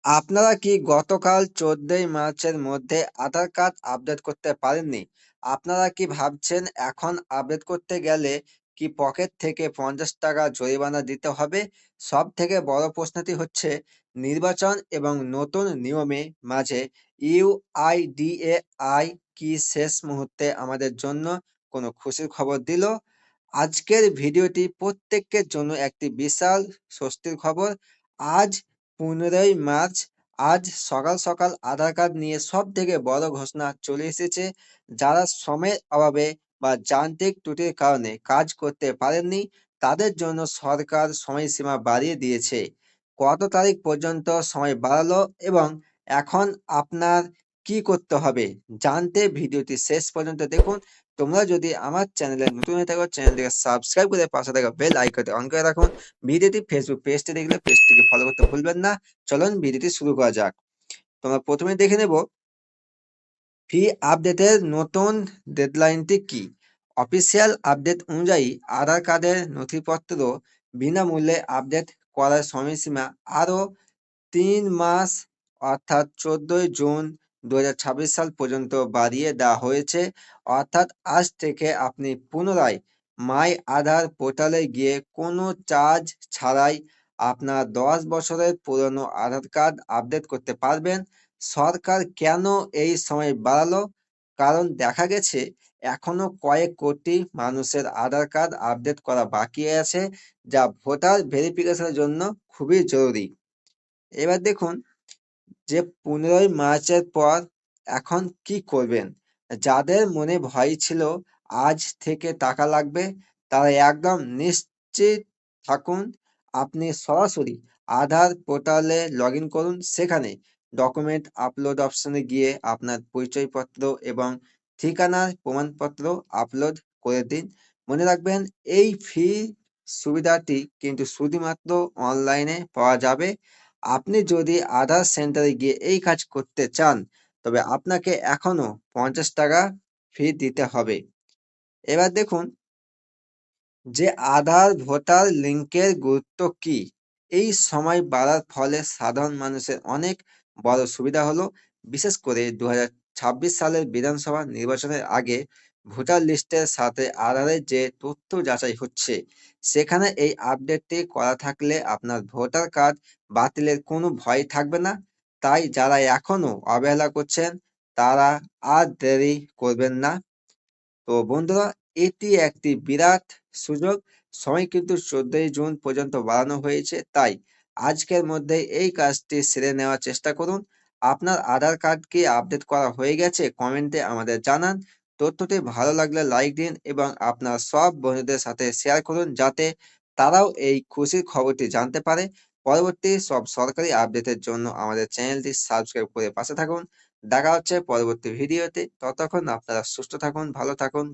আপনারা কি গতকাল ১৪ই মার্চের মধ্যে আধার কার্ড আপডেট করতে পারেননি? আপনারা কি ভাবছেন এখন আপডেট করতে গেলে কি পকেট থেকে ৳৫০ জরিমানা দিতে হবে? সবথেকে বড় প্রশ্নটি হচ্ছে নির্বাচন এবং নতুন নিয়মে মাঝে ইউআইডিএআই কি শেষ মুহূর্তে আমাদের জন্য কোনো খুশির খবর দিল? আজকের ভিডিওটি প্রত্যেকের জন্য একটি বিশাল স্বস্তির খবর। আজ ১৫ই মার্চ। আজ সকাল সকাল আধার কার্ড নিয়ে সবথেকে বড় ঘোষণা চলে এসেছে। যারা সময়ের অভাবে বা যান্ত্রিক ত্রুটির কারণে কাজ করতে পারেননি, তাদের জন্য সরকার সময়সীমা বাড়িয়ে দিয়েছে। কত তারিখ পর্যন্ত সময় বাড়ালো এবং এখন আপনার কি করতে হবে জানতে ভিডিওটি শেষ পর্যন্ত দেখুন। তোমরা যদি আমার চ্যানেলে নতুন হয়ে থাকো, চ্যানেলটিকে সাবস্ক্রাইব করে পাশে থাকা বেল আইকনটি অন করে রাখুন। ভিডিওটি ফেসবুক পেজটি দেখলে পেজটিকে ফলো করতে ভুলবেন না। চলুন ভিডিওটি শুরু করা যাক। তোমরা প্রথমে দেখে নেব ফি আপডেটের নতুন ডেডলাইনটি কি। অফিসিয়াল আপডেট অনুযায়ী আধার কার্ডের নথিপত্র বিনামূল্যে আপডেট করার সময়সীমা আরও ৩ মাস অর্থাৎ ১৪ই জুন ২০২৬ সাল পর্যন্ত বাড়িয়ে দেওয়া হয়েছে। অর্থাৎ আজ থেকে আপনি পুনরায় মাই আধার পোর্টালে গিয়ে কোনো চার্জ ছাড়াই আপনার ১০ বছরের পুরনো আধার কার্ড আপডেট করতে পারবেন। সরকার কেন এই সময় বাড়ালো? কারণ দেখা গেছে এখনো কয়েক কোটি মানুষের আধার কার্ড আপডেট করা বাকি আছে, যা ভোটার ভেরিফিকেশনের জন্য খুবই জরুরি। এবার দেখুন যে ১৫ই মার্চের পর এখন কি করবেন? যাদের মনে ভয় ছিল আজ থেকে টাকা লাগবে, তারা একদম নিশ্চিত থাকুন। আপনি সরাসরি আধার পোর্টালে লগইন করুন। সেখানে ডকুমেন্ট আপলোড অপশনে গিয়ে আপনার পরিচয়পত্র এবং ঠিকানার প্রমাণপত্র আপলোড করে দিন। মনে রাখবেন এই ফ্রি সুবিধাটি কিন্তু শুধুমাত্র অনলাইনে পাওয়া যাবে। আপনি যদি আধার সেন্টারে গিয়ে এই কাজ করতে চান, তবে আপনাকে এখনো ৳৫০ ফি দিতে হবে। এবার দেখুন যে আধার ভোটার লিঙ্কের গুরুত্ব কি? এই সময় বাড়ার ফলে সাধারণ মানুষের অনেক বড় সুবিধা হলো। বিশেষ করে ২০২৬ সালের বিধানসভা নির্বাচনের আগে ভোটার লিস্টের সাথে আধারের যে তথ্য যাচাই হচ্ছে, সেখানে এই আপডেটটি করা থাকলে আপনার ভোটার কার্ড বাতিলের কোনো ভয় থাকবে না। তাই যারা এখনো অবহেলা করছেন, তারা আর দেরি করবেন না। তো বন্ধুরা, এটি একটি বিরাট সুযোগ। সময় কিন্তু ১৪ই জুন পর্যন্ত বাড়ানো হয়েছে। তাই আজকের মধ্যেই এই কাজটি সেরে নেওয়ার চেষ্টা করুন। আপনার আধার কার্ড কি আপডেট করা হয়ে গেছে? কমেন্টে আমাদের জানান। তথ্যটি ভালো লাগলে লাইক দিন এবং আপনার সব বন্ধুদের সাথে শেয়ার করুন, যাতে তারাও এই খুশির খবরটি জানতে পারে। পরবর্তী সব সরকারি আপডেটের জন্য আমাদের চ্যানেলটি সাবস্ক্রাইব করে পাশে থাকুন। দেখা হচ্ছে পরবর্তী ভিডিওতে। ততক্ষণ আপনারা সুস্থ থাকুন, ভালো থাকুন।